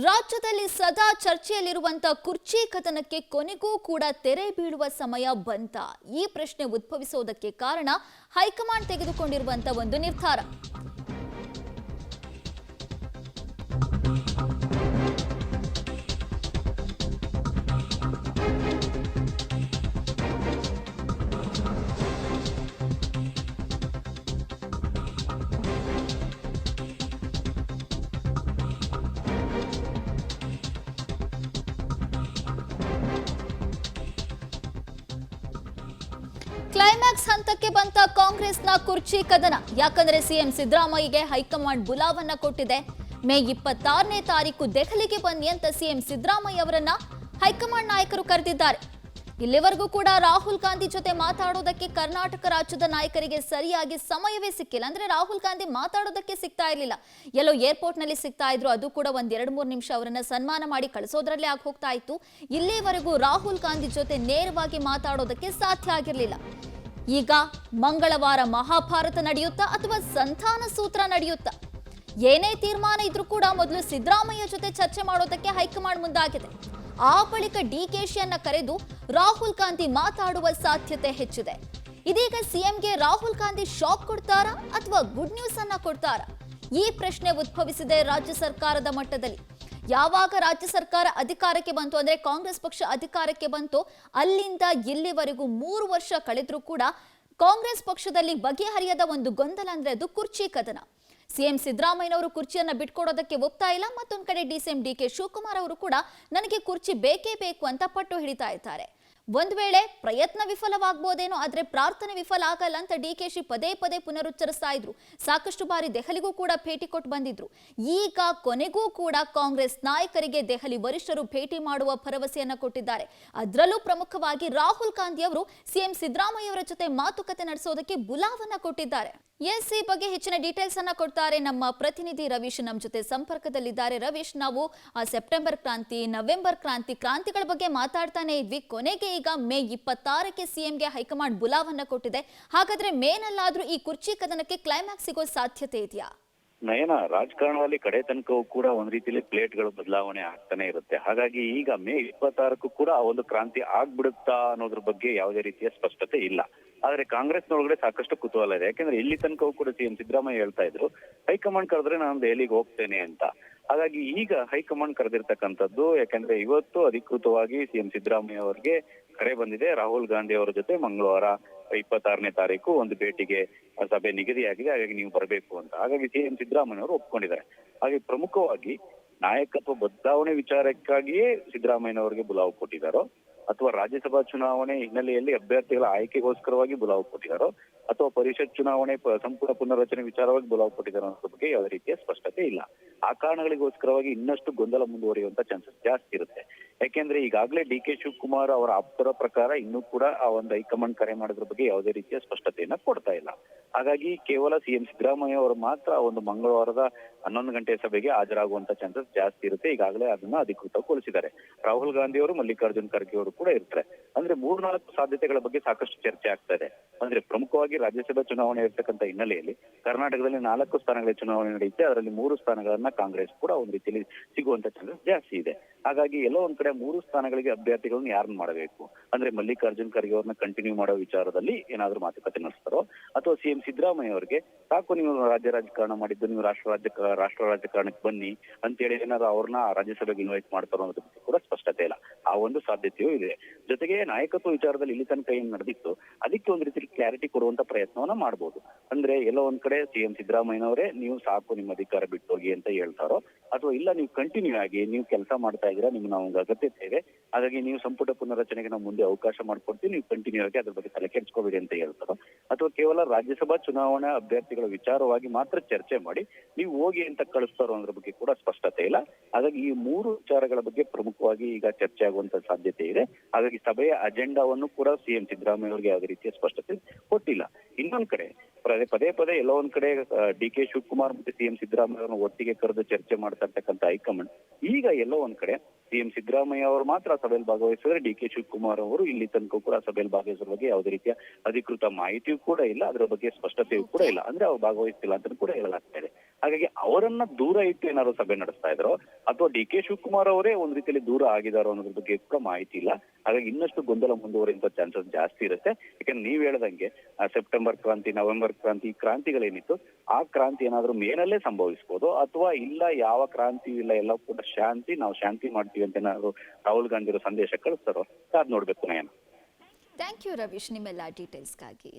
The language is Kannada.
ರಾಜ್ಯದಲ್ಲಿ ಸದಾ ಚರ್ಚೆಯಲ್ಲಿರುವಂತ ಕುರ್ಚಿ ಕದನಕ್ಕೆ ಕೊನೆಗೂ ಕೂಡ ತೆರೆ ಬೀಳುವ ಸಮಯ ಬಂತ? ಈ ಪ್ರಶ್ನೆ ಉದ್ಭವಿಸೋದಕ್ಕೆ ಕಾರಣ ಹೈಕಮಾಂಡ್ ತೆಗೆದುಕೊಂಡಿರುವಂತ ಒಂದು ನಿರ್ಧಾರ. ಕ್ಲೈಮ್ಯಾಕ್ಸ್ ಹಂತಕ್ಕೆ ಬಂತ ಕಾಂಗ್ರೆಸ್ನ ಕುರ್ಚಿ ಕದನ. ಯಾಕಂದ್ರೆ ಸಿಎಂ ಸಿದ್ದರಾಮಯ್ಯಗೆ ಹೈಕಮಾಂಡ್ ಬುಲಾವನ್ನ ಕೊಟ್ಟಿದೆ. ಮೇ 26ನೇ ತಾರೀಕು ದೆಹಲಿಗೆ ಬನ್ನಿ ಅಂತ ಸಿಎಂ ಸಿದ್ದರಾಮಯ್ಯ ಅವರನ್ನ ಹೈಕಮಾಂಡ್ ನಾಯಕರು ಕರೆದಿದ್ದಾರೆ. ಇಲ್ಲಿವರೆಗೂ ಕೂಡ ರಾಹುಲ್ ಗಾಂಧಿ ಜೊತೆ ಮಾತಾಡೋದಕ್ಕೆ ಕರ್ನಾಟಕ ರಾಜ್ಯದ ನಾಯಕರಿಗೆ ಸರಿಯಾಗಿ ಸಮಯವೇ ಸಿಕ್ಕಿಲ್ಲ. ಅಂದ್ರೆ ರಾಹುಲ್ ಗಾಂಧಿ ಮಾತಾಡೋದಕ್ಕೆ ಸಿಗ್ತಾ ಇರಲಿಲ್ಲ. ಎಲ್ಲೋ ಏರ್ಪೋರ್ಟ್ ನಲ್ಲಿ ಸಿಗ್ತಾ ಇದ್ರು, ಅದು ಕೂಡ ಒಂದ್ 2-3 ನಿಮಿಷ ಅವರನ್ನ ಸನ್ಮಾನ ಮಾಡಿ ಕಳಿಸೋದ್ರಲ್ಲೇ ಆಗಿ ಹೋಗ್ತಾ ಇತ್ತು. ಇಲ್ಲಿವರೆಗೂ ರಾಹುಲ್ ಗಾಂಧಿ ಜೊತೆ ನೇರವಾಗಿ ಮಾತಾಡೋದಕ್ಕೆ ಸಾಧ್ಯ ಆಗಿರಲಿಲ್ಲ. ಈಗ ಮಂಗಳವಾರ ಮಹಾಭಾರತ ನಡೆಯುತ್ತಾ ಅಥವಾ ಸಂಧಾನ ಸೂತ್ರ ನಡೆಯುತ್ತಾ? ಏನೇ ತೀರ್ಮಾನ ಇದ್ರೂ ಕೂಡ ಮೊದಲು ಸಿದ್ದರಾಮಯ್ಯ ಜೊತೆ ಚರ್ಚೆ ಮಾಡೋದಕ್ಕೆ ಹೈಕಮಾಂಡ್ ಮುಂದಾಗಿದೆ. ಆ ಬಳಿಕ ಡಿಕೆಶಿಯನ್ನ ಕರೆದು ರಾಹುಲ್ ಗಾಂಧಿ ಮಾತಾಡುವ ಸಾಧ್ಯತೆ ಹೆಚ್ಚಿದೆ. ಇದೀಗ ಸಿಎಂಗೆ ರಾಹುಲ್ ಗಾಂಧಿ ಶಾಕ್ ಕೊಡ್ತಾರಾ ಅಥವಾ ಗುಡ್ ನ್ಯೂಸ್ ಅನ್ನ ಕೊಡ್ತಾರಾ? ಈ ಪ್ರಶ್ನೆ ಉದ್ಭವಿಸಿದೆ ರಾಜ್ಯ ಸರ್ಕಾರದ ಮಟ್ಟದಲ್ಲಿ. ಯಾವಾಗ ರಾಜ್ಯ ಸರ್ಕಾರ ಅಧಿಕಾರಕ್ಕೆ ಬಂತು, ಅಂದ್ರೆ ಕಾಂಗ್ರೆಸ್ ಪಕ್ಷ ಅಧಿಕಾರಕ್ಕೆ ಬಂತು, ಅಲ್ಲಿಂದ ಇಲ್ಲಿವರೆಗೂ 3 ವರ್ಷ ಕಳೆದ್ರೂ ಕೂಡ ಕಾಂಗ್ರೆಸ್ ಪಕ್ಷದಲ್ಲಿ ಬಗೆಹರಿಯದ ಒಂದು ಗೊಂದಲ ಅಂದ್ರೆ ಅದು ಕುರ್ಚಿ ಕದನ. ಸಿಎಂ ಸಿದ್ದರಾಮಯ್ಯನವರು ಕುರ್ಚಿಯನ್ನ ಬಿಟ್ಕೊಡೋದಕ್ಕೆ ಒಪ್ತಾ ಇಲ್ಲ. ಮತ್ತೊಂದು ಕಡೆ ಸಿಎಂ ಡಿಕೆ ಶಿವಕುಮಾರ್ ಅವರು ಕೂಡ ನನಗೆ ಕುರ್ಚಿ ಬೇಕೇ ಬೇಕು ಅಂತ ಪಟ್ಟು ಹಿಡಿತಾ ಇದ್ದಾರೆ. ಒಂದ್ ವೇಳೆ ಪ್ರಯತ್ನ ವಿಫಲವಾಗಬಹುದೇನೋ, ಆದ್ರೆ ಪ್ರಾರ್ಥನೆ ವಿಫಲ ಆಗಲ್ಲ ಅಂತ ಡಿಕೆಶಿ ಪದೇ ಪದೇ ಪುನರುಚ್ಚರಿಸ್ತಾ ಇದ್ರು. ಸಾಕಷ್ಟು ಬಾರಿ ದೆಹಲಿಗೂ ಕೂಡ ಭೇಟಿ ಕೊಟ್ಟು ಬಂದಿದ್ರು. ಈಗ ಕೊನೆಗೂ ಕೂಡ ಕಾಂಗ್ರೆಸ್ ನಾಯಕರಿಗೆ ದೆಹಲಿ ವರಿಷ್ಠರು ಭೇಟಿ ಮಾಡುವ ಭರವಸೆಯನ್ನ ಕೊಟ್ಟಿದ್ದಾರೆ. ಅದರಲ್ಲೂ ಪ್ರಮುಖವಾಗಿ ರಾಹುಲ್ ಗಾಂಧಿ ಅವರು ಸಿಎಂ ಸಿದ್ದರಾಮಯ್ಯ ಅವರ ಜೊತೆ ಮಾತುಕತೆ ನಡೆಸೋದಕ್ಕೆ ಬುಲಾವನ್ನ ಕೊಟ್ಟಿದ್ದಾರೆ. ಎಸ್, ಈ ಬಗ್ಗೆ ಹೆಚ್ಚಿನ ಡೀಟೇಲ್ಸ್ ಅನ್ನ ಕೊಡ್ತಾರೆ ನಮ್ಮ ಪ್ರತಿನಿಧಿ ರವೀಶ್ ನಮ್ಮ ಜೊತೆ ಸಂಪರ್ಕದಲ್ಲಿದ್ದಾರೆ. ರವೀಶ್, ನಾವು ಸೆಪ್ಟೆಂಬರ್ ಕ್ರಾಂತಿ, ನವೆಂಬರ್ ಕ್ರಾಂತಿಗಳ ಬಗ್ಗೆ ಮಾತಾಡ್ತಾನೆ ಇದ್ವಿ. ಕೊನೆಗೆ ಈಗ ಮೇ 26ಕ್ಕೆ ಸಿಎಂಗೆ ಹೈಕಮಾಂಡ್ ಬುಲಾವನ್ನ ಕೊಟ್ಟಿದೆ. ಹಾಗಾದ್ರೆ ಮೇನಲ್ಲಾದ್ರೂ ಈ ಕುರ್ಚಿ ಕದನಕ್ಕೆ ಕ್ಲೈಮ್ಯಾಕ್ಸ್ ಸಿಗೋ ಸಾಧ್ಯತೆ ಇದೆಯಾ? ನಯನ, ರಾಜಕಾರಣದಲ್ಲಿ ಕಡೆ ತನಕವೂ ಕೂಡ ಒಂದ್ ರೀತಿಯಲ್ಲಿ ಪ್ಲೇಟ್ಗಳು ಬದಲಾವಣೆ ಆಗ್ತಾನೆ ಇರುತ್ತೆ. ಹಾಗಾಗಿ ಈಗ ಮೇ 26ಕ್ಕೂ ಕೂಡ ಆ ಒಂದು ಕ್ರಾಂತಿ ಆಗ್ಬಿಡುತ್ತಾ ಅನ್ನೋದ್ರ ಬಗ್ಗೆ ಯಾವುದೇ ರೀತಿಯ ಸ್ಪಷ್ಟತೆ ಇಲ್ಲ. ಆದ್ರೆ ಕಾಂಗ್ರೆಸ್ನೊಳಗಡೆ ಸಾಕಷ್ಟು ಕುತೂಹಲ ಇದೆ. ಯಾಕಂದ್ರೆ ಇಲ್ಲಿ ತನಕವೂ ಕೂಡ ಸಿಎಂ ಸಿದ್ದರಾಮಯ್ಯ ಹೇಳ್ತಾ ಇದ್ರು, ಹೈಕಮಾಂಡ್ ಕರೆದ್ರೆ ನಾನು ದೆಹಲಿಗೆ ಹೋಗ್ತೇನೆ ಅಂತ. ಹಾಗಾಗಿ ಈಗ ಹೈಕಮಾಂಡ್ ಕರೆದಿರ್ತಕ್ಕಂಥದ್ದು, ಯಾಕಂದ್ರೆ ಇವತ್ತು ಅಧಿಕೃತವಾಗಿ ಸಿಎಂ ಸಿದ್ದರಾಮಯ್ಯ ಅವರಿಗೆ ಕರೆ ಬಂದಿದೆ. ರಾಹುಲ್ ಗಾಂಧಿ ಅವರ ಜೊತೆ ಮಂಗಳವಾರ 26ನೇ ತಾರೀಕು ಒಂದು ಭೇಟಿಗೆ ಸಭೆ ನಿಗದಿಯಾಗಿದೆ, ಹಾಗಾಗಿ ನೀವು ಬರಬೇಕು ಅಂತ. ಹಾಗಾಗಿ ಸಿಎಂ ಸಿದ್ದರಾಮಯ್ಯ ಅವರು ಒಪ್ಕೊಂಡಿದ್ದಾರೆ. ಹಾಗೆ ಪ್ರಮುಖವಾಗಿ ನಾಯಕತ್ವ ಬದಲಾವಣೆ ವಿಚಾರಕ್ಕಾಗಿಯೇ ಸಿದ್ದರಾಮಯ್ಯನವರಿಗೆ ಬುಲಾವ್ ಕೊಟ್ಟಿದ್ದಾರೋ, ಅಥವಾ ರಾಜ್ಯಸಭಾ ಚುನಾವಣೆ ಹಿನ್ನೆಲೆಯಲ್ಲಿ ಅಭ್ಯರ್ಥಿಗಳ ಆಯ್ಕೆಗೋಸ್ಕರವಾಗಿ ಬುಲಾವ್ ಕೊಟ್ಟಿದ್ದಾರೋ, ಅಥವಾ ಪರಿಷತ್ ಚುನಾವಣೆ ಸಂಪೂರ್ಣ ಪುನರ್ರಚನೆ ವಿಚಾರವಾಗಿ ಬುಲಾವ್ ಕೊಟ್ಟಿದ್ದಾರೋ ಅನ್ನೋದ್ರ ಬಗ್ಗೆ ಯಾವುದೇ ರೀತಿಯ ಸ್ಪಷ್ಟತೆ ಇಲ್ಲ. ಆ ಕಾರಣಗಳಿಗೋಸ್ಕರವಾಗಿ ಇನ್ನಷ್ಟು ಗೊಂದಲ ಮುಂದುವರಿಯುವಂತ ಚಾನ್ಸಸ್ ಜಾಸ್ತಿ ಇರುತ್ತೆ. ಯಾಕೆಂದ್ರೆ ಈಗಾಗಲೇ ಡಿಕೆ ಶಿವಕುಮಾರ್ ಅವರ ಆಪ್ತರ ಪ್ರಕಾರ ಇನ್ನೂ ಕೂಡ ಆ ಒಂದು ಹೈಕಮಾಂಡ್ ಕರೆ ಮಾಡೋದ್ರ ಬಗ್ಗೆ ಯಾವುದೇ ರೀತಿಯ ಸ್ಪಷ್ಟತೆಯನ್ನ ಕೊಡ್ತಾ ಇಲ್ಲ. ಹಾಗಾಗಿ ಕೇವಲ ಸಿಎಂ ಸಿದ್ದರಾಮಯ್ಯ ಅವರು ಮಾತ್ರ ಒಂದು ಮಂಗಳವಾರದ 11 ಗಂಟೆ ಸಭೆಗೆ ಹಾಜರಾಗುವಂತ ಚಾನ್ಸಸ್ ಜಾಸ್ತಿ ಇರುತ್ತೆ. ಈಗಾಗಲೇ ಅದನ್ನ ಅಧಿಕೃತಗೊಳಿಸಿದ್ದಾರೆ. ರಾಹುಲ್ ಗಾಂಧಿ ಅವರು, ಮಲ್ಲಿಕಾರ್ಜುನ್ ಖರ್ಗೆ ಅವರು ಕೂಡ ಇರ್ತಾರೆ. ಅಂದ್ರೆ 3-4 ಸಾಧ್ಯತೆಗಳ ಬಗ್ಗೆ ಸಾಕಷ್ಟು ಚರ್ಚೆ ಆಗ್ತಾ ಇದೆ. ಅಂದ್ರೆ ಪ್ರಮುಖವಾಗಿ ರಾಜ್ಯಸಭಾ ಚುನಾವಣೆ ಇರ್ತಕ್ಕಂಥ ಹಿನ್ನೆಲೆಯಲ್ಲಿ ಕರ್ನಾಟಕದಲ್ಲಿ 4 ಸ್ಥಾನಗಳ ಚುನಾವಣೆ ನಡೆಯುತ್ತೆ. ಅದರಲ್ಲಿ 3 ಸ್ಥಾನಗಳನ್ನ ಕಾಂಗ್ರೆಸ್ ಕೂಡ ಒಂದ್ ರೀತಿಯಲ್ಲಿ ಸಿಗುವಂತ ಚಾನ್ಸಸ್ ಜಾಸ್ತಿ ಇದೆ. ಹಾಗಾಗಿ ಎಲ್ಲೋ ಒಂದ್ ಕಡೆ 3 ಸ್ಥಾನಗಳಿಗೆ ಅಭ್ಯರ್ಥಿಗಳನ್ನ ಯಾರನ್ನ ಮಾಡಬೇಕು ಅಂದ್ರೆ ಮಲ್ಲಿಕಾರ್ಜುನ್ ಖರ್ಗೆ ಅವ್ರನ್ನ ಕಂಟಿನ್ಯೂ ಮಾಡೋ ವಿಚಾರದಲ್ಲಿ ಏನಾದ್ರೂ ಮಾತುಕತೆ ನಡೆಸ್ತಾರೋ, ಅಥವಾ ಸಿಎಂ ಸಿದ್ದರಾಮಯ್ಯ ಅವರಿಗೆ ಸಾಕು ನೀವು ರಾಜ್ಯ ರಾಜಕಾರಣ ಮಾಡಿದ್ದು, ನೀವು ರಾಷ್ಟ್ರ ರಾಜಕಾರಣಕ್ಕೆ ಬನ್ನಿ ಅಂತೇಳಿ ಏನಾದ್ರು ಅವ್ರನ್ನ ರಾಜ್ಯಸಭೆಗೆ ಇನ್ವೈಟ್ ಮಾಡ್ತಾರೋ ಅನ್ನೋದ್ರ ಬಗ್ಗೆ ಕೂಡ ಸ್ಪಷ್ಟತೆ ಇಲ್ಲ. ಆ ಒಂದು ಸಾಧ್ಯತೆಯೂ ಇದೆ. ಜೊತೆಗೆ ನಾಯಕತ್ವ ವಿಚಾರದಲ್ಲಿ ಇಲ್ಲಿ ತನಕ ಏನ್ ನಡೆದಿತ್ತು ಅದಕ್ಕೆ ಒಂದ್ ರೀತಿ ಕ್ಲಾರಿಟಿ ಕೊಡುವಂತ ಪ್ರಯತ್ನವನ್ನ ಮಾಡಬಹುದು. ಅಂದ್ರೆ ಎಲ್ಲೋ ಒಂದ್ ಕಡೆ ಸಿಎಂ ಸಿದ್ದರಾಮಯ್ಯನವರೇ ನೀವು ಸಾಕು ನಿಮ್ಮ ಅಧಿಕಾರ ಬಿಟ್ಟು ಹೋಗಿ ಅಂತ ಹೇಳ್ತಾರೋ, ಅಥವಾ ಇಲ್ಲ ನೀವು ಕಂಟಿನ್ಯೂ ಆಗಿ ನೀವು ಕೆಲಸ ಮಾಡ್ತಾ ಇದ್ದೀರಾ, ನಿಮ್ಗೆ ನಾವು ಅಗತ್ಯತೆ ಇದೆ, ಹಾಗಾಗಿ ನೀವು ಸಂಪುಟ ಪುನರ್ರಚನೆಗೆ ನಾವು ಮುಂದೆ ಅವಕಾಶ ಮಾಡ್ಕೊಡ್ತೀವಿ, ನೀವು ಕಂಟಿನ್ಯೂ ಆಗಿ ಅದ್ರ ಬಗ್ಗೆ ತಲೆ ಕೆಡಿಸ್ಕೋಬೇಡಿ ಅಂತ ಹೇಳ್ತಾರೋ, ಅಥವಾ ಕೇವಲ ರಾಜ್ಯಸಭಾ ಚುನಾವಣಾ ಅಭ್ಯರ್ಥಿಗಳ ವಿಚಾರವಾಗಿ ಮಾತ್ರ ಚರ್ಚೆ ಮಾಡಿ ನೀವು ಹೋಗಿ ಅಂತ ಕಳಿಸ್ತಾರೋ ಅನ್ನೋದ್ರ ಬಗ್ಗೆ ಕೂಡ ಸ್ಪಷ್ಟತೆ ಇಲ್ಲ. ಹಾಗಾಗಿ ಈ 3 ವಿಚಾರಗಳ ಬಗ್ಗೆ ಪ್ರಮುಖವಾಗಿ ಈಗ ಚರ್ಚೆ ಆಗುವಂತ ಸಾಧ್ಯತೆ ಇದೆ. ಹಾಗಾಗಿ ಸಭೆಯ ಅಜೆಂಡಾವನ್ನು ಕೂಡ ಸಿಎಂ ಸಿದ್ದರಾಮಯ್ಯ ಅವರಿಗೆ ಯಾವುದೇ ರೀತಿಯ ಸ್ಪಷ್ಟತೆ ಕೊಟ್ಟಿಲ್ಲ. ಇನ್ನೊಂದ್ ಕಡೆ ಪದೇ ಎಲ್ಲೋ ಒಂದ್ ಕಡೆ ಡಿಕೆ ಶಿವಕುಮಾರ್ ಮತ್ತೆ ಸಿಎಂ ಸಿದ್ದರಾಮಯ್ಯ ಅವರನ್ನು ಒಟ್ಟಿಗೆ ಕರೆದು ಚರ್ಚೆ ಮಾಡ್ತಾ ಇರ್ತಕ್ಕಂಥ ಹೈಕಮಾಂಡ್ ಈಗ ಎಲ್ಲೋ ಒಂದ್ ಕಡೆ ಸಿಎಂ ಸಿದ್ದರಾಮಯ್ಯ ಅವರು ಮಾತ್ರ ಸಭೆಯಲ್ಲಿ ಭಾಗವಹಿಸಿದ್ರೆ ಡಿಕೆ ಶಿವಕುಮಾರ್ ಅವರು ಇಲ್ಲಿ ತನಕ ಕೂಡ ಸಭೆಯಲ್ಲಿ ಭಾಗವಹಿಸುವ ಬಗ್ಗೆ ಯಾವುದೇ ರೀತಿಯ ಅಧಿಕೃತ ಮಾಹಿತಿಯೂ ಕೂಡ ಇಲ್ಲ, ಅದರ ಬಗ್ಗೆ ಸ್ಪಷ್ಟತೆಯೂ ಕೂಡ ಇಲ್ಲ. ಅಂದ್ರೆ ಅವ್ರು ಭಾಗವಹಿಸ್ತಿಲ್ಲ ಅಂತ ಕೂಡ ಹೇಳಲಾಗ್ತಾ ಇದೆ. ಹಾಗಾಗಿ ಅವರನ್ನ ದೂರ ಇಟ್ಟು ಏನಾದ್ರು ಸಭೆ ನಡೆಸ್ತಾ ಇದ್ರು ಅಥವಾ ಡಿ ಕೆ ಶಿವಕುಮಾರ್ ಅವರೇ ಒಂದ್ ರೀತಿಯಲ್ಲಿ ದೂರ ಆಗಿದಾರೋ ಅನ್ನೋದ್ರ ಬಗ್ಗೆ ಕೂಡ ಮಾಹಿತಿ ಇಲ್ಲ. ಹಾಗಾಗಿ ಇನ್ನಷ್ಟು ಗೊಂದಲ ಮುಂದುವರಿಯುವಂತ ಚಾನ್ಸಸ್ ಜಾಸ್ತಿ ಇರುತ್ತೆ. ಯಾಕಂದ್ರೆ ನೀವ್ ಹೇಳ್ದಂಗೆ ಸೆಪ್ಟೆಂಬರ್ ಕ್ರಾಂತಿ, ನವೆಂಬರ್ ಕ್ರಾಂತಿ, ಈ ಕ್ರಾಂತಿಗಳೇನಿತ್ತು ಆ ಕ್ರಾಂತಿ ಏನಾದ್ರೂ ಮೇನಲ್ಲೇ ಸಂಭವಿಸಬಹುದು ಅಥವಾ ಇಲ್ಲ ಯಾವ ಕ್ರಾಂತಿ ಇಲ್ಲ, ಎಲ್ಲ ಕೂಡ ಶಾಂತಿ, ನಾವು ಶಾಂತಿ ಮಾಡ್ತೀವಿ ಅಂತ ಏನಾದ್ರು ರಾಹುಲ್ ಗಾಂಧಿ ಸಂದೇಶ ಕಳಿಸ್ತಾರೋ ಕಾದ್ ನೋಡ್ಬೇಕು ನಯನ. ಥ್ಯಾಂಕ್ ಯು ರವೀಶ್, ನಿಮ್ಮೆಲ್ಲ ಡೀಟೇಲ್ಸ್ಗಾಗಿ.